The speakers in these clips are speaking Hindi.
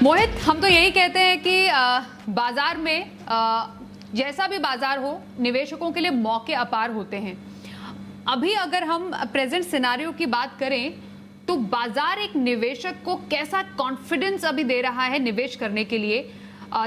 मोहित, हम तो यही कहते हैं कि बाजार में जैसा भी बाजार हो, निवेशकों के लिए मौके अपार होते हैं। अभी अगर हम प्रेजेंट सिनारियो की बात करें तो बाजार एक निवेशक को कैसा कॉन्फिडेंस अभी दे रहा है निवेश करने के लिए,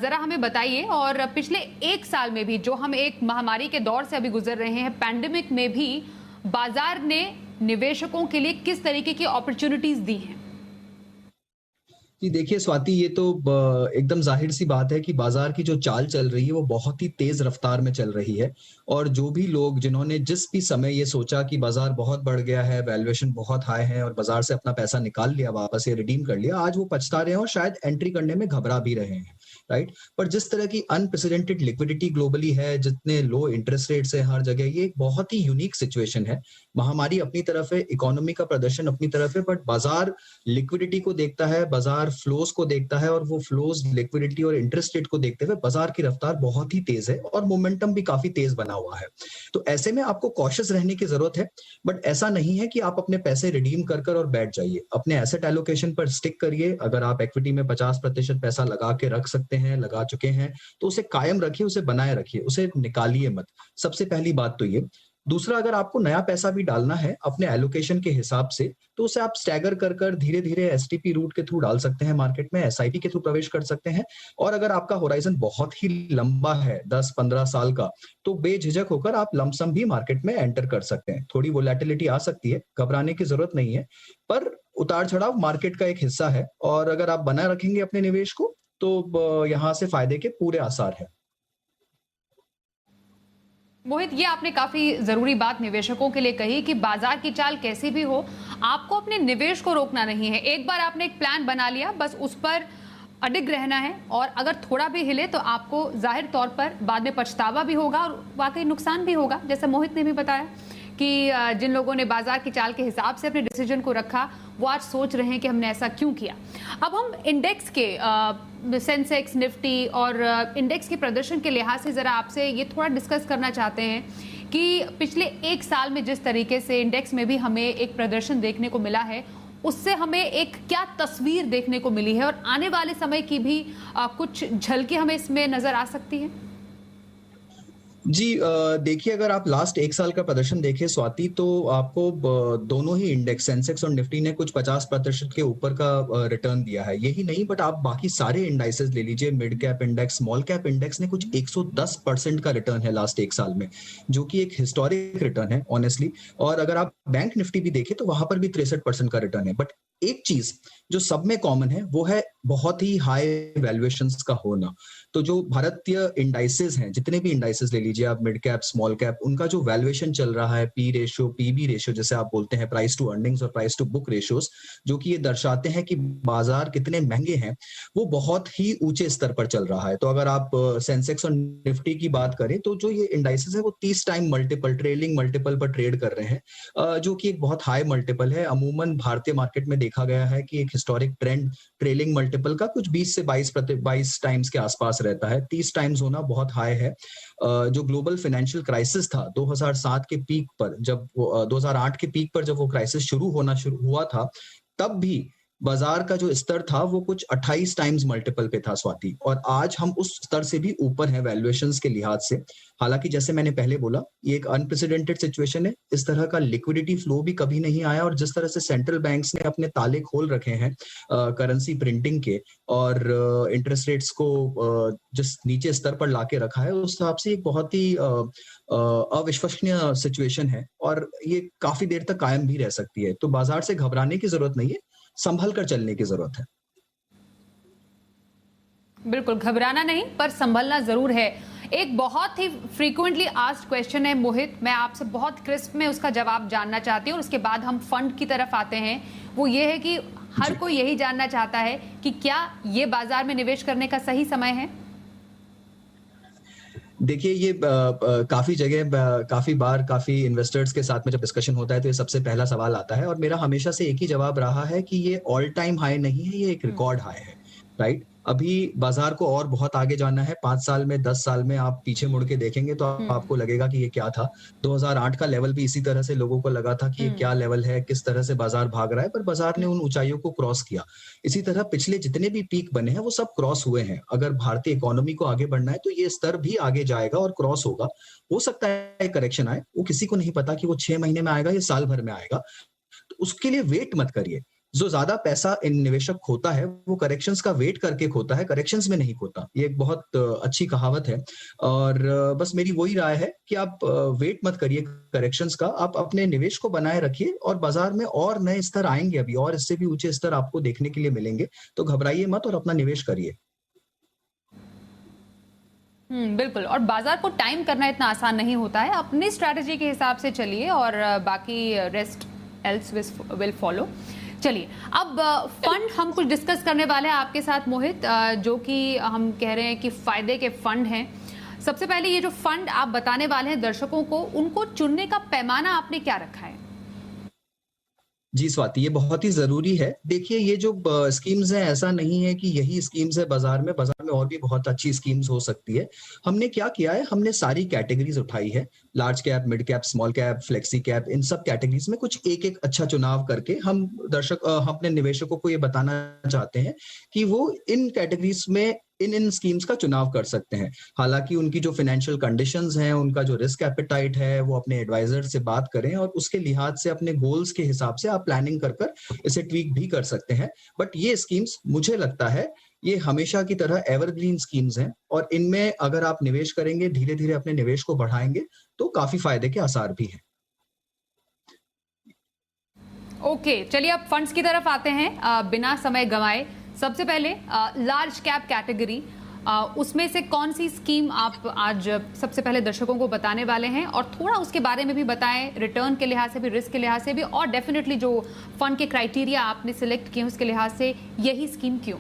जरा हमें बताइए। और पिछले एक साल में भी जो हम एक महामारी के दौर से अभी गुजर रहे हैं, पैंडेमिक में भी बाजार ने निवेशकों के लिए किस तरीके की अपॉर्चुनिटीज दी हैं? जी देखिए स्वाति, ये तो एकदम जाहिर सी बात है कि बाजार की जो चाल चल रही है वो बहुत ही तेज रफ्तार में चल रही है। और जो भी लोग जिन्होंने जिस भी समय ये सोचा कि बाजार बहुत बढ़ गया है, वैल्यूएशन बहुत हाई है और बाजार से अपना पैसा निकाल लिया, वापस ये रिडीम कर लिया, आज वो पछता रहे हैं और शायद एंट्री करने में घबरा भी रहे हैं, राइट। पर जिस तरह की अनप्रेसिडेंटेड लिक्विडिटी ग्लोबली है, जितने लो इंटरेस्ट रेट्स है हर जगह, ये एक बहुत ही यूनिक सिचुएशन है। महामारी अपनी तरफ है, इकोनॉमी का प्रदर्शन अपनी तरफ है, बट बाजार लिक्विडिटी को देखता है, बाजार फ्लोज को देखता है, और वो फ्लोज लिक्विडिटी और इंटरेस्ट रेट को देखते हुए बाजार की रफ्तार बहुत ही तेज है और मोमेंटम भी काफी तेज बना हुआ है। तो ऐसे में आपको कॉशियस रहने की जरूरत है, बट ऐसा नहीं है कि आप अपने पैसे रिडीम कर कर और बैठ जाइए। अपने एसेट एलोकेशन पर स्टिक करिए। अगर आप इक्विटी में 50% पैसा लगा के रख सकते हैं, लगा चुके हैं, तो उसे कायम रखिए, उसे बनाए रखिए, उसे निकालिए मत। सबसे पहली बात तो ये। दूसरा, अगर आपको नया पैसा भी डालना है अपने एलोकेशन के हिसाब से, तो उसे आप स्टैगर कर कर धीरे धीरे एसटीपी रूट के थ्रू डाल सकते हैं मार्केट में, एसआईपी के थ्रू प्रवेश कर सकते हैं। और अगर आपका होराइजन बहुत ही लंबा है, 10-15 साल का, तो बेझिझक होकर आप लमसम भी मार्केट में एंटर कर सकते हैं। थोड़ी वोलेटिलिटी आ सकती है, घबराने की जरूरत नहीं है, पर उतार चढ़ाव मार्केट का एक हिस्सा है। और अगर आप बनाए रखेंगे अपने निवेश को, तो यहाँ से फायदे के पूरे आसार है। मोहित, ये आपने काफी जरूरी बात निवेशकों के लिए कही कि बाजार की चाल कैसी भी हो, आपको अपने निवेश को रोकना नहीं है। एक बार आपने एक प्लान बना लिया, बस उस पर अडिग रहना है। और अगर थोड़ा भी हिले तो आपको जाहिर तौर पर बाद में पछतावा भी होगा और वाकई नुकसान भी होगा। जैसे मोहित ने भी बताया कि जिन लोगों ने बाजार की चाल के हिसाब से अपने डिसीजन को रखा, वो आज सोच रहे हैं कि हमने ऐसा क्यों किया। अब हम इंडेक्स के सेंसेक्स, निफ्टी और इंडेक्स के प्रदर्शन के लिहाज से जरा आपसे ये थोड़ा डिस्कस करना चाहते हैं कि पिछले एक साल में जिस तरीके से इंडेक्स में भी हमें एक प्रदर्शन देखने को मिला है, उससे हमें एक क्या तस्वीर देखने को मिली है और आने वाले समय की भी कुछ झलकी हमें इसमें नजर आ सकती है? जी देखिए, अगर आप लास्ट एक साल का प्रदर्शन देखें स्वाति, तो आपको दोनों ही इंडेक्स, सेंसेक्स और निफ्टी ने कुछ 50% के ऊपर का रिटर्न दिया है। यही नहीं, बट आप बाकी सारे इंडाइसेस ले लीजिए, mid cap index, small cap index ने कुछ 110% का रिटर्न है लास्ट एक साल में, जो कि एक हिस्टोरिक रिटर्न है ऑनेस्टली। और अगर आप बैंक निफ्टी भी देखें तो वहां पर भी 63% का रिटर्न है। बट एक चीज जो सब में कॉमन है वो है बहुत ही हाई वैल्यूएशंस का होना। तो जो भारतीय इंडाइसेस हैं, जितने भी इंडाइसेस ले लीजिए आप, मिड कैप, स्मॉल कैप, उनका जो वैल्यूएशन चल रहा है, पी रेशियो, पीबी रेशियो जैसे आप बोलते हैं, प्राइस टू अर्निंग्स और प्राइस टू बुक रेशियोस, जो कि ये दर्शाते हैं कि बाजार कितने महंगे हैं, वो बहुत ही ऊंचे स्तर पर चल रहा है। तो अगर आप सेंसेक्स और निफ्टी की बात करें तो जो ये इंडाइसेस है वो 30 टाइम मल्टीपल, ट्रेलिंग मल्टीपल पर ट्रेड कर रहे हैं, जो कि एक बहुत हाई मल्टीपल है। अमूमन भारतीय मार्केट में देखा गया है कि एक हिस्टोरिक ट्रेंड ट्रेलिंग मल्टीपल का कुछ 20 से 22 टाइम्स के आसपास रहता है। 30 टाइम्स होना बहुत हाई है। जो ग्लोबल फाइनेंशियल क्राइसिस था 2007 के पीक पर, जब 2008 के पीक पर जब वो क्राइसिस शुरू हुआ था, तब भी बाजार का जो स्तर था वो कुछ 28 टाइम्स मल्टीपल पे था स्वाति। और आज हम उस स्तर से भी ऊपर हैं वैल्यूएशंस के लिहाज से। हालांकि जैसे मैंने पहले बोला, ये एक अनप्रेसिडेंटेड सिचुएशन है। इस तरह का लिक्विडिटी फ्लो भी कभी नहीं आया, और जिस तरह से सेंट्रल बैंक्स ने अपने ताले खोल रखे हैं करेंसी प्रिंटिंग के, और इंटरेस्ट रेट्स को जिस नीचे स्तर पर लाके रखा है, उस हिसाब से एक बहुत ही अविश्वसनीय सिचुएशन है, और ये काफी देर तक कायम भी रह सकती है। तो बाजार से घबराने की जरूरत नहीं है, संभल कर चलने की जरूरत है। बिल्कुल, घबराना नहीं पर संभलना जरूर है। एक बहुत ही फ्रीक्वेंटली आस्क्ड क्वेश्चन है मोहित, मैं आपसे बहुत क्रिस्प में उसका जवाब जानना चाहती हूँ और उसके बाद हम फंड की तरफ आते हैं। वो ये है कि हर कोई यही जानना चाहता है कि क्या ये बाजार में निवेश करने का सही समय है? देखिए, ये काफी जगह, काफी बार, काफी इन्वेस्टर्स के साथ में जब डिस्कशन होता है तो ये सबसे पहला सवाल आता है, और मेरा हमेशा से एक ही जवाब रहा है कि ये ऑल टाइम हाई नहीं है, ये एक रिकॉर्ड हाई है, राइट। अभी बाजार को और बहुत आगे जाना है। 5 साल में, 10 साल में आप पीछे मुड़ के देखेंगे तो आपको लगेगा कि ये क्या था। 2008 का लेवल भी इसी तरह से लोगों को लगा था कि ये क्या लेवल है, किस तरह से बाजार भाग रहा है, पर बाजार ने उन ऊंचाइयों को क्रॉस किया। इसी तरह पिछले जितने भी पीक बने हैं वो सब क्रॉस हुए हैं। अगर भारतीय इकोनॉमी को आगे बढ़ना है तो ये स्तर भी आगे जाएगा और क्रॉस होगा। हो सकता है करेक्शन आए, वो किसी को नहीं पता कि वो 6 महीने में आएगा या साल भर में आएगा। तो उसके लिए वेट मत करिए। जो ज़्यादा पैसा इन निवेशक खोता है, वो करेक्शंस का वेट करके खोता है, करेक्शंस में नहीं खोता। ये एक बहुत अच्छी कहावत है और बस मेरी वही राय है कि आप वेट मत करिए करेक्शंस का, आप अपने निवेश को बनाए रखिए और बाज़ार में और नए स्तर आएँगे अभी और इससे भी ऊँचे स्तर आपको देखने के लिए मिलेंगे। तो घबराइए मत और अपना निवेश करिए। बिल्कुल। और बाजार को टाइम करना इतना आसान नहीं होता है। अपनी स्ट्रैटेजी के हिसाब से चलिए और बाकी रेस्ट एल्स विल फॉलो। चलिए, अब फंड हम कुछ डिस्कस करने वाले हैं आपके साथ मोहित, जो कि हम कह रहे हैं कि फायदे के फंड हैं। सबसे पहले ये जो फंड आप बताने वाले हैं दर्शकों को, उनको चुनने का पैमाना आपने क्या रखा है? जी स्वाति, ये बहुत ही ज़रूरी है। देखिए ये जो स्कीम्स हैं ऐसा नहीं है कि यही स्कीम्स है बाज़ार में और भी बहुत अच्छी स्कीम्स हो सकती है। हमने क्या किया है, हमने सारी कैटेगरीज़ उठाई है। Large cap, mid cap, small cap, flexi cap, इन सब कैटेगरीज़ में कुछ एक-एक अच्छा चुनाव करके हम हम अपने निवेशकों को ये बताना चाहते हैं कि वो इन कैटेगरीज़ में इन स्कीम्स का चुनाव कर सकते हैं। हालाँकि उनकी जो फाइनेंशियल कंडीशंस हैं, उनका जो रिस्क एपेटाइट है, वो अपने एडवाइज़र से बात करें और उसके लिहाज से अपने गोल्स के हिसाब से आप प्लानिंग कर इसे ट्वीक भी कर सकते हैं। बट ये स्कीम्स मुझे लगता है ये हमेशा की तरह एवरग्रीन स्कीम्स हैं और इनमें अगर आप निवेश करेंगे, धीरे-धीरे अपने निवेश को बढ़ाएँगे, तो काफ़ी फ़ायदे के आसार भी हैं। ओके, चलिए अब फंड्स की तरफ आते हैं बिना समय गंवाए। सबसे पहले लार्ज कैप कैटेगरी, उसमें से कौन सी स्कीम आप आज सबसे पहले दर्शकों को बताने वाले हैं, और थोड़ा उसके बारे में भी बताएं, रिटर्न के लिहाज से भी, रिस्क के लिहाज से भी, और डेफिनेटली जो फंड के क्राइटेरिया आपने सिलेक्ट किए उसके लिहाज से यही स्कीम क्यों?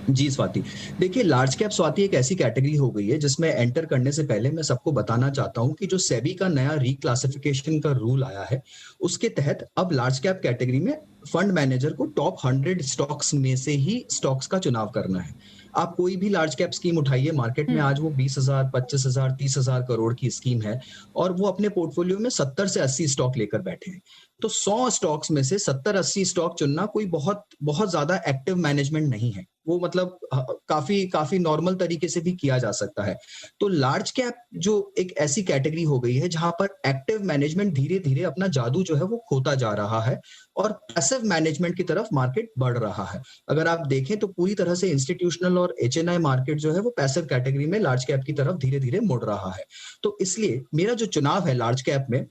जी स्वाति, देखिए लार्ज कैप स्वाति एक ऐसी कैटेगरी हो गई है जिसमें एंटर करने से पहले मैं सबको बताना चाहता हूं कि जो सेबी का नया रिक्लासिफिकेशन का रूल आया है उसके तहत अब लार्ज कैप कैटेगरी में फंड मैनेजर को टॉप 100 स्टॉक्स में से ही स्टॉक्स का चुनाव करना है। आप कोई भी लार्ज कैप स्कीम उठाइए मार्केट में, आज वो 20,000, 25,000, 30,000 करोड़ की स्कीम है और वो अपने पोर्टफोलियो में 70 से 80 स्टॉक लेकर बैठे हैं। तो 100 स्टॉक्स में से 70-80 स्टॉक चुनना कोई बहुत बहुत ज्यादा एक्टिव मैनेजमेंट नहीं है। वो मतलब काफी काफी नॉर्मल तरीके से भी किया जा सकता है। तो लार्ज कैप जो एक ऐसी कैटेगरी हो गई है जहां पर एक्टिव मैनेजमेंट धीरे धीरे अपना जादू जो है वो खोता जा रहा है और पैसिव मैनेजमेंट की तरफ मार्केट बढ़ रहा है। अगर आप देखें तो पूरी तरह से इंस्टीट्यूशनल और एचएनआई मार्केट जो है वो पैसिव कैटेगरी में लार्ज कैप की तरफ धीरे धीरे मुड़ रहा है। तो इसलिए मेरा जो चुनाव है लार्ज कैप में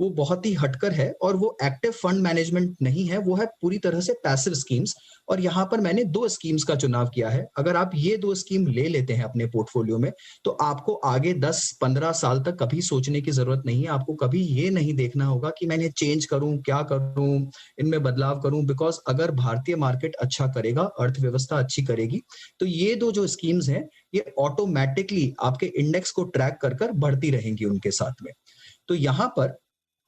वो बहुत ही हटकर है और वो एक्टिव फंड मैनेजमेंट नहीं है, वो है पूरी तरह से पैसिव स्कीम्स। और यहाँ पर मैंने 2 स्कीम्स का चुनाव किया है। अगर आप ये 2 स्कीम ले लेते हैं अपने पोर्टफोलियो में तो आपको आगे 10-15 साल तक कभी सोचने की जरूरत नहीं है। आपको कभी ये नहीं देखना होगा कि मैंने चेंज करूं, क्या करूं, इनमें बदलाव करूं, बिकॉज अगर भारतीय मार्केट अच्छा करेगा, अर्थव्यवस्था अच्छी करेगी, तो ये 2 जो स्कीम्स हैं ये ऑटोमेटिकली आपके इंडेक्स को ट्रैक कर बढ़ती रहेंगी उनके साथ में। तो यहाँ पर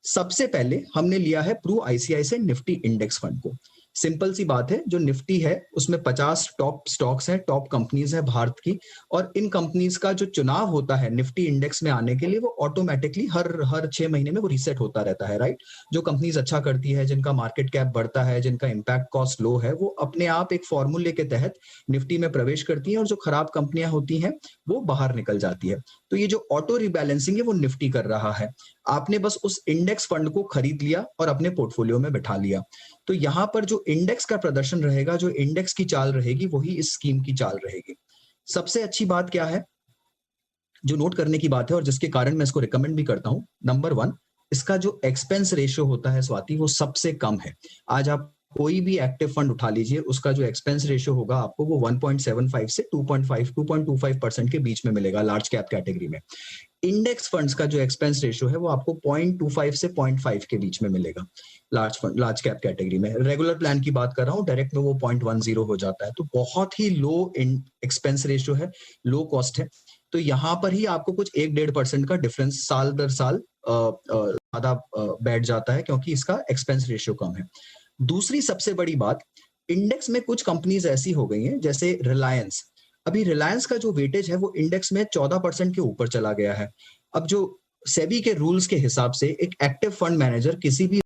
सबसे पहले हमने लिया है प्रू आईसीआईसीआई निफ्टी इंडेक्स फंड को। सिंपल सी बात है, जो निफ्टी है उसमें 50 टॉप स्टॉक्स हैं, टॉप कंपनीज है भारत की, और इन कंपनीज का जो चुनाव होता है निफ्टी इंडेक्स में आने के लिए वो ऑटोमेटिकली हर 6 महीने में वो रीसेट होता रहता है, राइट। जो कंपनीज अच्छा करती है, जिनका मार्केट कैप बढ़ता है, जिनका इम्पैक्ट कॉस्ट लो है, वो अपने आप एक फॉर्मूले के तहत निफ्टी में प्रवेश करती है और जो खराब कंपनियां होती हैं वो बाहर निकल जाती है। तो ये जो ऑटो रिबैलेंसिंग है वो निफ्टी कर रहा है। आपने बस उस इंडेक्स फंड को खरीद लिया और अपने पोर्टफोलियो में बिठा लिया। तो यहाँ पर जो इंडेक्स का प्रदर्शन रहेगा, जो इंडेक्स की चाल रहेगी, वही इस स्कीम की चाल रहेगी। सबसे अच्छी बात क्या है, जो नोट करने की बात है और जिसके कारण मैं इसको रिकमेंड भी करता हूं, नंबर 1, इसका जो एक्सपेंस रेशियो होता है स्वाति वो सबसे कम है। आज आप कोई भी एक्टिव फंड उठा लीजिए, उसका जो एक्सपेंस रेशियो होगा आपको वो 1.75 से 2.5-2.25% के बीच में मिलेगा लार्ज कैप कैटेगरी में। इंडेक्स फंड्स का जो एक्सपेंस रेशियो है वो आपको 0.25 से 0.5 के बीच में मिलेगा लार्ज कैप कैटेगरी में। रेगुलर प्लान की बात कर रहा हूँ, डायरेक्ट में वो 0.10 हो जाता है। तो बहुत ही लो एक्सपेंस रेशियो है, लो कॉस्ट है। तो यहाँ पर ही आपको कुछ 1-1.5% का डिफरेंस साल दर साल ज्यादा बैठ जाता है क्योंकि इसका एक्सपेंस रेशियो कम है। दूसरी सबसे बड़ी बात, इंडेक्स में कुछ कंपनीज ऐसी हो गई हैं जैसे रिलायंस। अभी रिलायंस का जो वेटेज है वो इंडेक्स में 14% के ऊपर चला गया है। अब जो सेबी के रूल्स के हिसाब से एक एक्टिव फंड मैनेजर किसी भी